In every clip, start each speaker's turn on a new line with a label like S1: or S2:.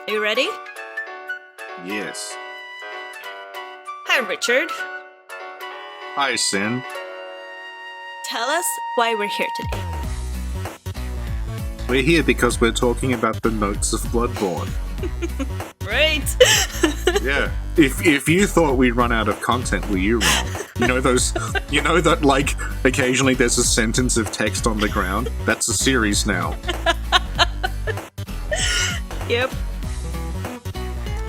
S1: Are you ready?
S2: Yes.
S1: Hi, Richard.
S2: Hi, Sin.
S1: Tell us why we're here today.
S2: We're here because we're talking about the notes of Bloodborne.
S1: Right.
S2: Yeah. If you thought we'd run out of content, were you wrong? You know that, like, occasionally there's a sentence of text on the ground? That's a series now.
S1: Yep.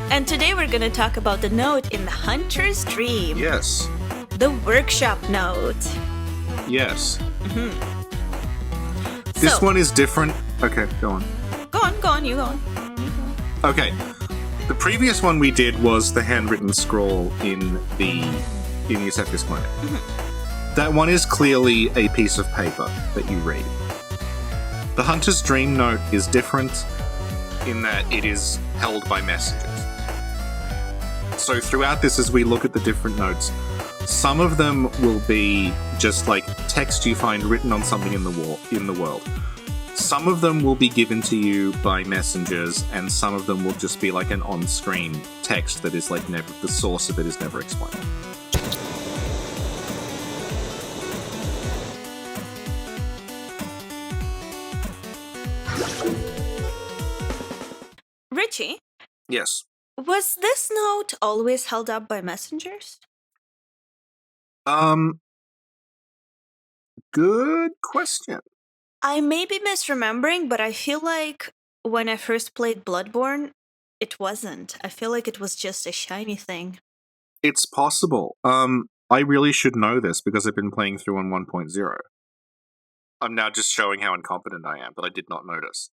S1: And today we're gonna talk about the note in the Hunter's Dream.
S2: Yes.
S1: The workshop note.
S2: Yes. This one is different. Okay, go on.
S1: Go on, you go on.
S2: Okay. The previous one we did was the handwritten scroll in the Eusephus Clinic. That one is clearly a piece of paper that you read. The Hunter's Dream note is different in that it is held by messengers. So throughout this, as we look at the different notes, some of them will be just like text you find written on something in the world. Some of them will be given to you by messengers, and some of them will just be like an on-screen text that is like never, the source of it is never explained.
S1: Richie,
S2: Yes.
S1: was this note always held up by messengers?
S2: Good question.
S1: I may be misremembering, but I feel like when I first played Bloodborne, it wasn't. I feel like it was just a shiny thing.
S2: It's possible. I really should know this because I've been playing through on 1.0. I'm now just showing how incompetent I am, but I did not notice.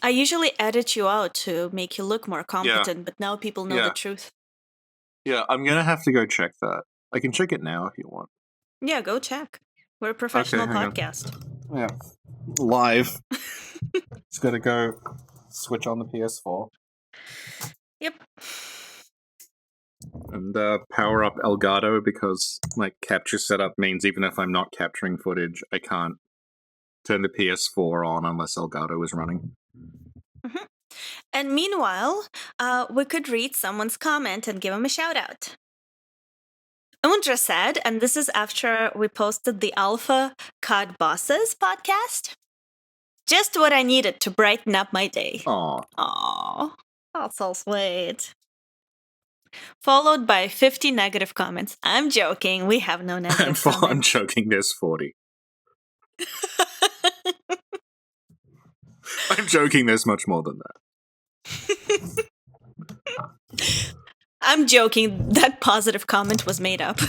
S1: I usually edit you out to make you look more competent, but now people know the
S2: Yeah.
S1: truth.
S2: Yeah, I'm gonna have to go check that. I can check it now if you want.
S1: Yeah, go check. We're a professional
S2: hang on.
S1: podcast.
S2: Yeah. Live. Just gotta go switch on the PS4.
S1: Yep.
S2: And power up Elgato because my capture setup means even if I'm not capturing footage, I can't turn the PS4 on unless Elgato is running.
S1: And meanwhile, we could read someone's comment and give them a shout out. Undra said, and this is after we posted the Alpha COD Bosses podcast, just what I needed to brighten up my day.
S2: Aw.
S1: That's so sweet. Followed by 50 negative comments. I'm joking. We have no negative
S2: I'm
S1: comments.
S2: joking, there's 40. I'm joking, there's much more than that.
S1: I'm joking. That positive comment was made up.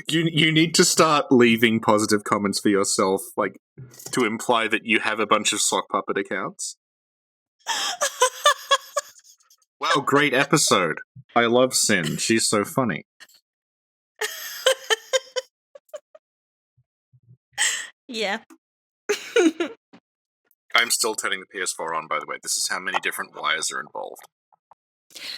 S2: You need to start leaving positive comments for yourself, like, to imply that you have a bunch of sock puppet accounts. Wow, great episode. I love Sin. She's so funny.
S1: Yeah.
S2: I'm still turning the PS4 on, by the way. This is how many different wires are involved.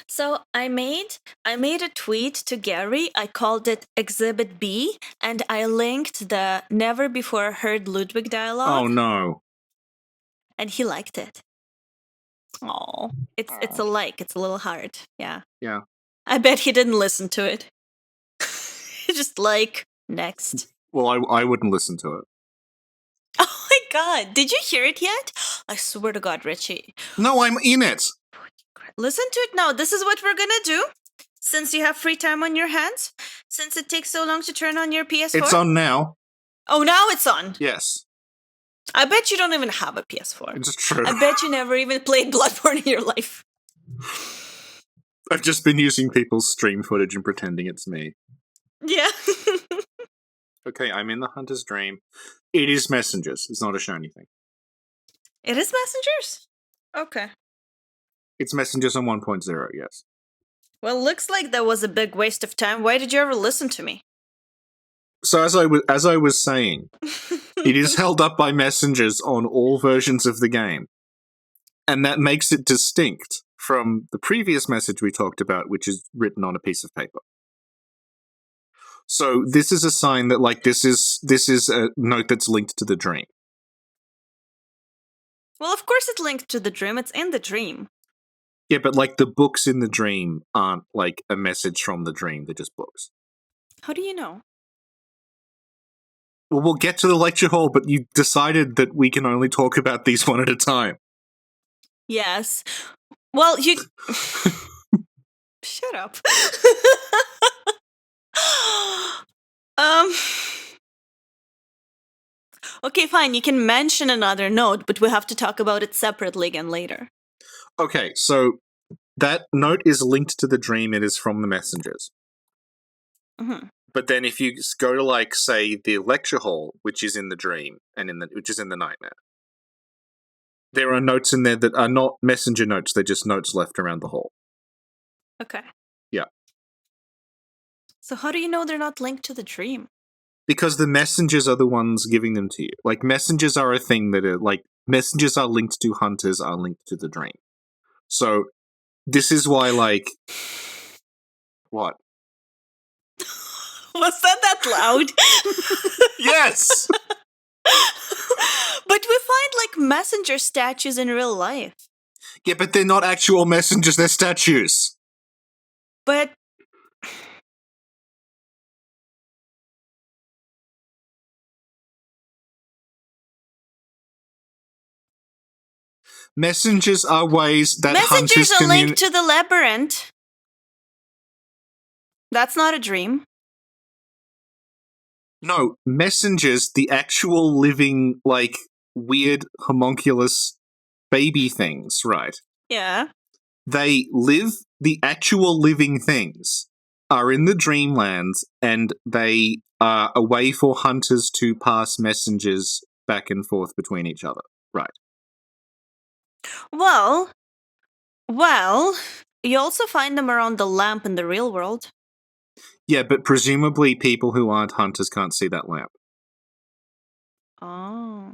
S1: So I made a tweet to Gary. I called it Exhibit B, and I linked the never before heard Ludwig dialogue.
S2: Oh no.
S1: And he liked it. Oh, it's a like. It's a little hard. Yeah.
S2: Yeah.
S1: I bet he didn't listen to it. Just like next.
S2: Well, I wouldn't listen to it.
S1: Oh my god! Did you hear it yet? I swear to God, Richie.
S2: No, I'm in it.
S1: Listen to it now. This is what we're gonna do. Since you have free time on your hands, since it takes so long to turn on your PS4.
S2: It's on now.
S1: Oh, now it's on.
S2: Yes.
S1: I bet you don't even have a PS4.
S2: It's true.
S1: I bet you never even played Bloodborne in your life.
S2: I've just been using people's stream footage and pretending it's me.
S1: Yeah.
S2: Okay, I'm in the Hunter's Dream. It is messengers. It's not a shiny thing.
S1: It is messengers? Okay.
S2: It's messengers on 1.0, yes.
S1: Well, looks like that was a big waste of time. Why did you ever listen to me?
S2: So as I was saying, it is held up by messengers on all versions of the game. And that makes it distinct from the previous message we talked about, which is written on a piece of paper. So this is a sign that, like, this is a note that's linked to the dream.
S1: Well, of course it linked to the dream. It's in the dream.
S2: Yeah, but like the books in the dream aren't like a message from the dream, they're just books.
S1: How do you know?
S2: Well, we'll get to the lecture hall, but you decided that we can only talk about these one at a time.
S1: Yes. Well, you... Shut up. um... Okay, fine, you can mention another note, but we have to talk about it separately again later.
S2: Okay, so that note is linked to the dream, it is from the messengers.
S1: Mm-hmm.
S2: But then if you go to, like, say, the lecture hall, which is in the dream, and which is in the nightmare, there are notes in there that are not messenger notes, they're just notes left around the hall.
S1: Okay.
S2: Yeah.
S1: So how do you know they're not linked to the dream?
S2: Because the messengers are the ones giving them to you. Like, messengers are a thing that are, like, messengers are linked to hunters, are linked to the dream. So, this is why, like... What?
S1: Was that loud?
S2: Yes!
S1: But we find, like, messenger statues in real life.
S2: Yeah, but they're not actual messengers, they're statues.
S1: But...
S2: Messengers are ways that
S1: messengers
S2: hunters
S1: are linked to the labyrinth. That's not a dream.
S2: No, messengers, the actual living, like, weird homunculus baby things, right?
S1: Yeah.
S2: They live, the actual living things are in the dreamlands, and they are a way for hunters to pass messengers back and forth between each other. Right.
S1: Well, you also find them around the lamp in the real world.
S2: Yeah, but presumably people who aren't hunters can't see that lamp.
S1: Oh.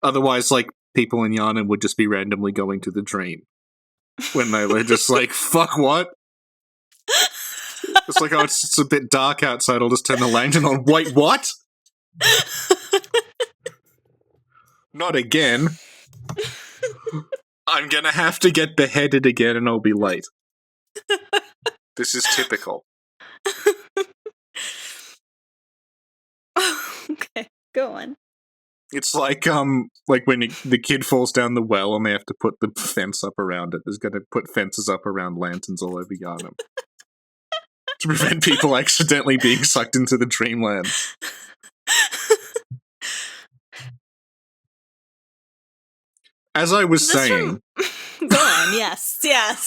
S2: Otherwise, like, people in Yarnum would just be randomly going to the dream. When they were just like, fuck, what? It's like, oh, it's a bit dark outside, I'll just turn the lantern on. Wait, what? Not again. I'm gonna have to get beheaded again and I'll be late. This is typical.
S1: Okay, go on.
S2: It's like when the kid falls down the well and they have to put the fence up around it. There's gonna put fences up around lanterns all over Yarnum. To prevent people accidentally being sucked into the dreamlands. As I was saying...
S1: Go on, yes,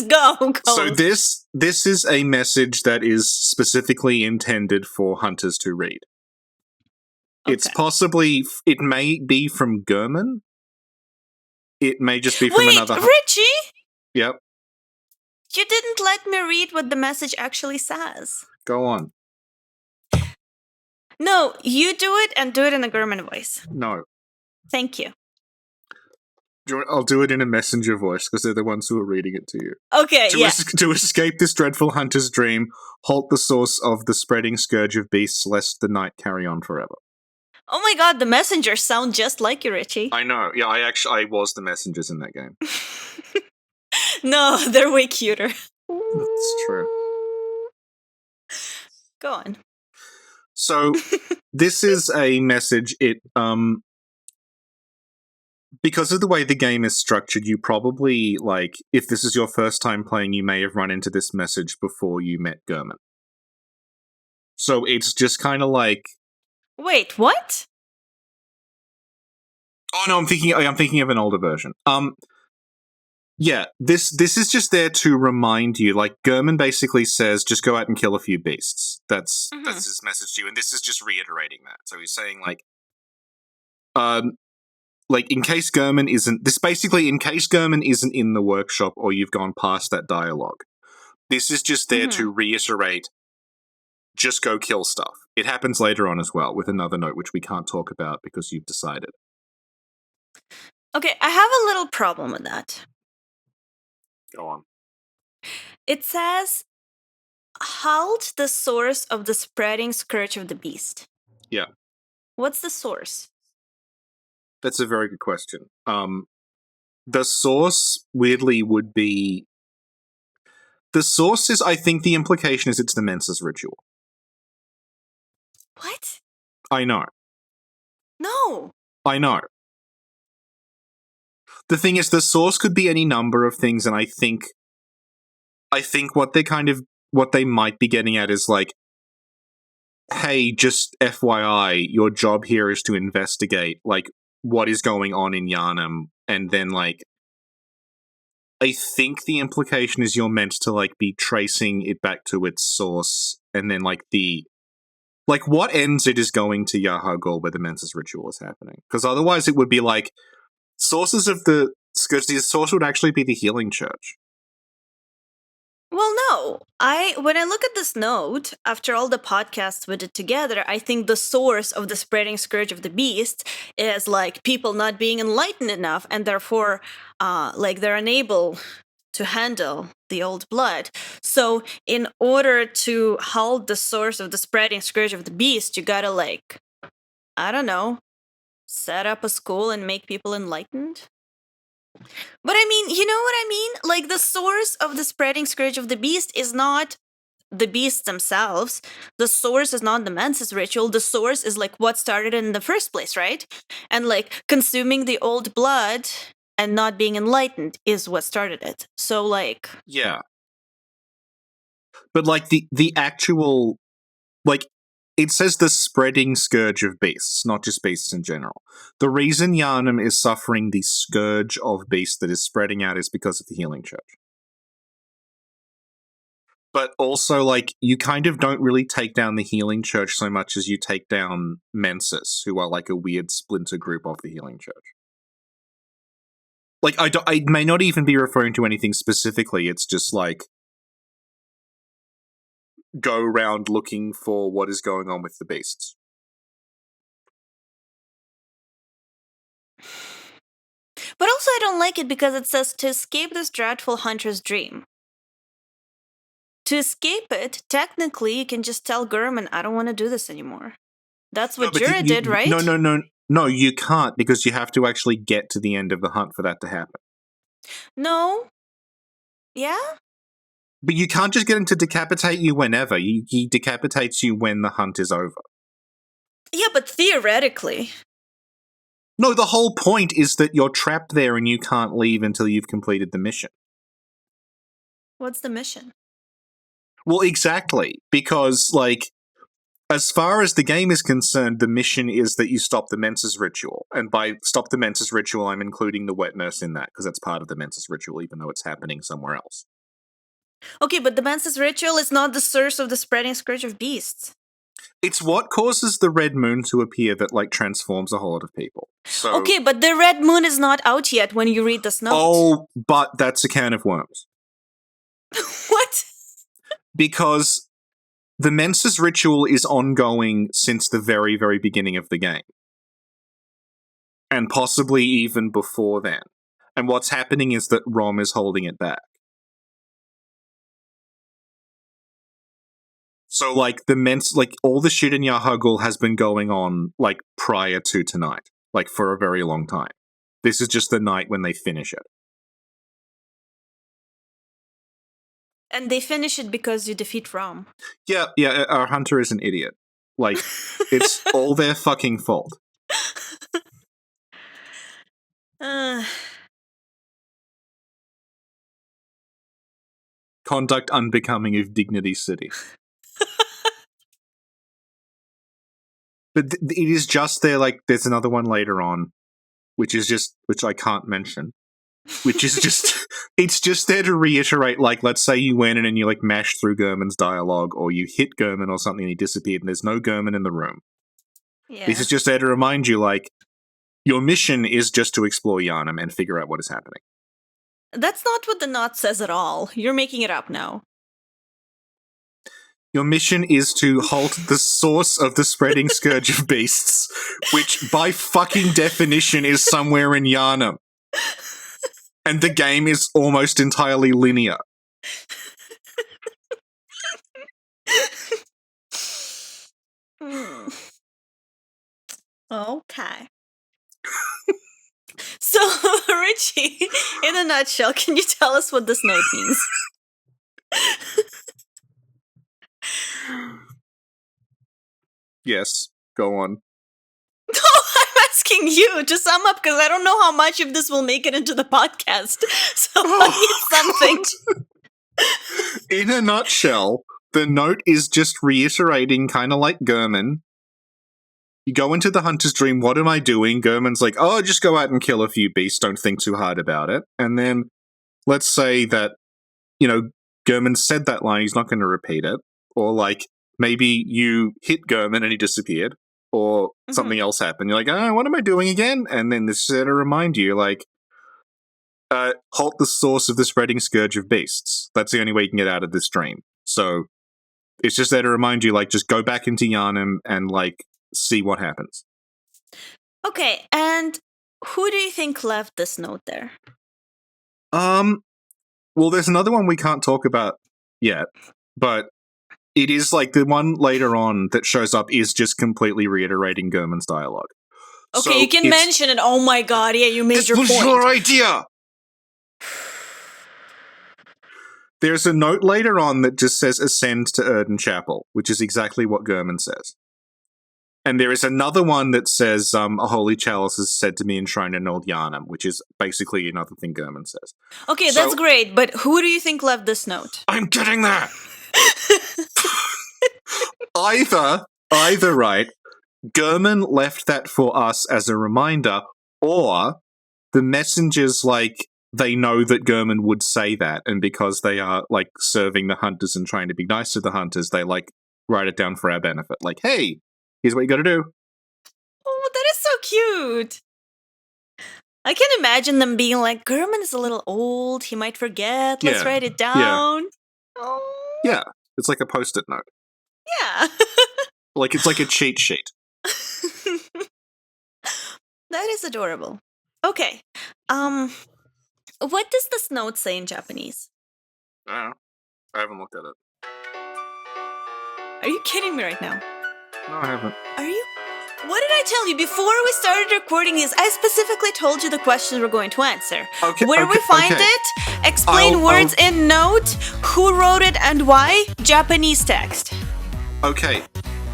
S1: go.
S2: So this is a message that is specifically intended for hunters to read. Okay. It's possibly... It may be from Gurman. It may just be from another...
S1: Richie?
S2: Yep.
S1: You didn't let me read what the message actually says.
S2: Go on.
S1: No, you do it and do it in a Gurman voice.
S2: No.
S1: Thank you.
S2: I'll do it in a messenger voice, because they're the ones who are reading it to you.
S1: Okay,
S2: To escape this dreadful hunter's dream, halt the source of the spreading scourge of beasts, lest the night carry on forever.
S1: Oh my god, the messengers sound just like you, Richie.
S2: I know. Yeah, I was the messengers in that game.
S1: No, they're way cuter.
S2: That's true.
S1: Go on.
S2: So, this is a message, because of the way the game is structured, you probably, like, if this is your first time playing, you may have run into this message before you met Gurman. So it's just kind of like...
S1: Wait, what?
S2: Oh no, I'm thinking of an older version. Yeah, this is just there to remind you, like, Gurman basically says, just go out and kill a few beasts. That's his message to you, and this is just reiterating that. So he's saying, like, in case Gurman isn't in the workshop or you've gone past that dialogue, this is just there to reiterate, just go kill stuff. It happens later on as well with another note, which we can't talk about because you've decided.
S1: Okay, I have a little problem with that.
S2: Go on.
S1: It says, halt the source of the spreading scourge of the beast.
S2: Yeah.
S1: What's the source?
S2: That's a very good question. The source, weirdly, would be... The source is, I think the implication is it's the Mensa's ritual.
S1: What?
S2: I know.
S1: No.
S2: I know. The thing is, the source could be any number of things, and I think what they might be getting at is like, hey, just FYI, your job here is to investigate, like, what is going on in Yharnam, and then, like, I think the implication is you're meant to, like, be tracing it back to its source, and then, like, what ends it is going to Yahagul where the Mensa's ritual is happening. Because otherwise it would be, like, sources of the scourge, the source would actually be the healing church.
S1: Well, no. When I look at this note, after all the podcasts we did together, I think the source of the spreading scourge of the beast is like people not being enlightened enough, and therefore, like they're unable to handle the old blood. So, in order to halt the source of the spreading scourge of the beast, you gotta like, I don't know, set up a school and make people enlightened. But I mean, you know what I mean? Like, the source of the spreading scourge of the beast is not the beasts themselves. The source is not the Mensa's ritual. The source is like what started it in the first place, right? And like consuming the old blood and not being enlightened is what started it. So like,
S2: Yeah. But like the actual, like, it says the spreading scourge of beasts, not just beasts in general. The reason Yharnam is suffering the scourge of beasts that is spreading out is because of the healing church. But also, like, you kind of don't really take down the healing church so much as you take down Mensis, who are like a weird splinter group of the healing church. Like, I may not even be referring to anything specifically, it's just like, go around looking for what is going on with the beasts.
S1: but also I don't like it because it says to escape this dreadful hunter's dream. To escape it, technically, you can just tell Gurman, I don't want to do this anymore. That's what Jura did, right?
S2: No, you can't, because you have to actually get to the end of the hunt for that to happen.
S1: No? Yeah?
S2: But you can't just get him to decapitate you whenever. He decapitates you when the hunt is over.
S1: Yeah, but theoretically.
S2: No, the whole point is that you're trapped there and you can't leave until you've completed the mission.
S1: What's the mission?
S2: Well, exactly. Because, like, as far as the game is concerned, the mission is that you stop the Mensa's ritual. And by stop the Mensa's ritual, I'm including the wet nurse in that, because that's part of the Mensa's ritual, even though it's happening somewhere else.
S1: Okay, but the Mensa's ritual is not the source of the spreading scourge of beasts.
S2: It's what causes the red moon to appear that, like, transforms a whole lot of people. So,
S1: okay, but the red moon is not out yet when you read this note.
S2: Oh, but that's a can of worms.
S1: What?
S2: Because the Mensa's ritual is ongoing since the very, very beginning of the game. And possibly even before then. And what's happening is that Rom is holding it back. So, like, all the shit in Yahagul has been going on, like, prior to tonight. Like, for a very long time. This is just the night when they finish it.
S1: And they finish it because you defeat Rom.
S2: Yeah, our hunter is an idiot. Like, it's all their fucking fault. Conduct unbecoming of Dignity City. But it is just there, like, there's another one later on, which I can't mention, which is just, it's just there to reiterate, like, let's say you went in and you, like, mashed through Gurman's dialogue, or you hit Gurman or something and he disappeared and there's no Gurman in the room.
S1: Yeah.
S2: This is just there to remind you, like, your mission is just to explore Yharnam and figure out what is happening.
S1: That's not what the knot says at all. You're making it up now.
S2: Your mission is to halt the source of the spreading scourge of beasts, which by fucking definition is somewhere in Yharnam. And the game is almost entirely linear.
S1: Okay. Richie, in a nutshell, can you tell us what this note means?
S2: Yes, go on.
S1: No, I'm asking you to sum up because I don't know how much of this will make it into the podcast. So I need something.
S2: In a nutshell, the note is just reiterating, kind of like Gurman. You go into the hunter's dream, what am I doing? Gurman's like, oh, just go out and kill a few beasts, don't think too hard about it. And then let's say that, Gurman said that line, he's not going to repeat it. Or like, maybe you hit Gurman and he disappeared. Or something else happened. You're like, oh, what am I doing again? And then this is there to remind you, like, halt the source of the spreading scourge of beasts. That's the only way you can get out of this dream. So it's just there to remind you, like, just go back into Yharnam and, like, see what happens.
S1: Okay, and who do you think left this note there?
S2: Well, there's another one we can't talk about yet, but it is, like, the one later on that shows up is just completely reiterating Gurman's dialogue.
S1: Okay,
S2: So
S1: you can mention it. Oh my god, yeah, you made your point.
S2: This was your idea! There's a note later on that just says ascend to Erden Chapel, which is exactly what Gurman says. And there is another one that says a holy chalice is said to be enshrined in Old Yharnam, which is basically another thing Gurman says.
S1: Okay, that's great, but who do you think left this note?
S2: I'm getting there! Either right, Gurman left that for us as a reminder, or the messengers, like, they know that Gurman would say that, and because they are, like, serving the hunters and trying to be nice to the hunters, they, like, write it down for our benefit. Like, hey, here's what you gotta do.
S1: Oh, that is so cute. I can imagine them being like, Gurman is a little old, he might forget, let's write it down.
S2: Yeah.
S1: Oh.
S2: Yeah, it's like a post-it note.
S1: Yeah.
S2: Like, it's like a cheat sheet.
S1: That is adorable. Okay. What does this note say in Japanese?
S2: I don't know. I haven't looked at it.
S1: Are you kidding me right now?
S2: No, I haven't.
S1: Are you? What did I tell you? Before we started recording this, I specifically told you the questions we're going to answer.
S2: Okay,
S1: Where we find it, explain words in note, who wrote it and why, Japanese text.
S2: Okay,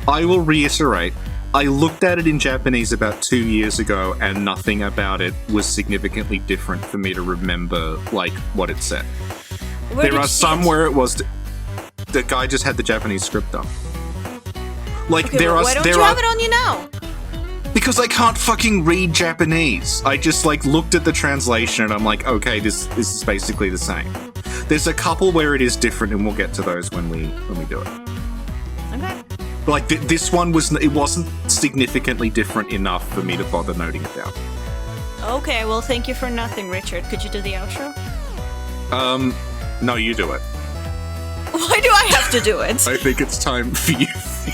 S2: I will reiterate. I looked at it in Japanese about 2 years ago, and nothing about it was significantly different for me to remember, like, what it said. There are some where it was... The guy just had the Japanese script up. Like,
S1: okay, why don't you have it on you now?
S2: Because I can't fucking read Japanese. I just, like, looked at the translation and I'm like, okay, this is basically the same. There's a couple where it is different, and we'll get to those when we do it.
S1: Okay.
S2: Like, this one wasn't significantly different enough for me to bother noting it down.
S1: Okay, well, thank you for nothing, Richard. Could you do the outro?
S2: No, you do it.
S1: Why do I have to do it?
S2: I think it's time for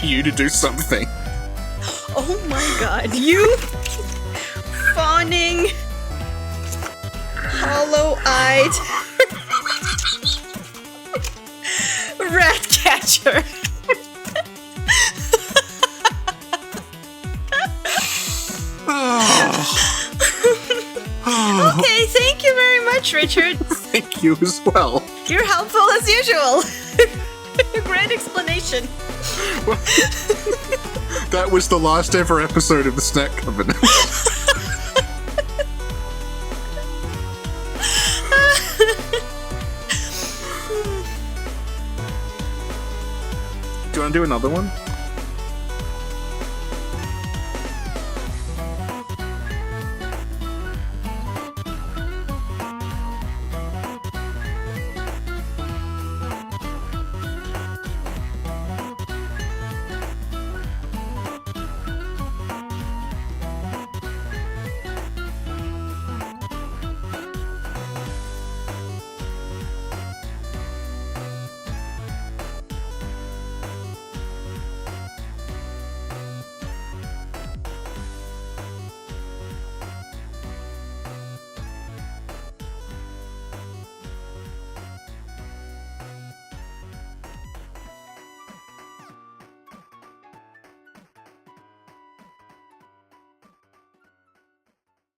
S2: you to do something.
S1: Oh my god, you fawning, hollow-eyed rat catcher. Okay, thank you very much, Richard.
S2: Thank you as well.
S1: You're helpful as usual. Great explanation.
S2: That was the last ever episode of the Snack Covenant. Do you want to do another one?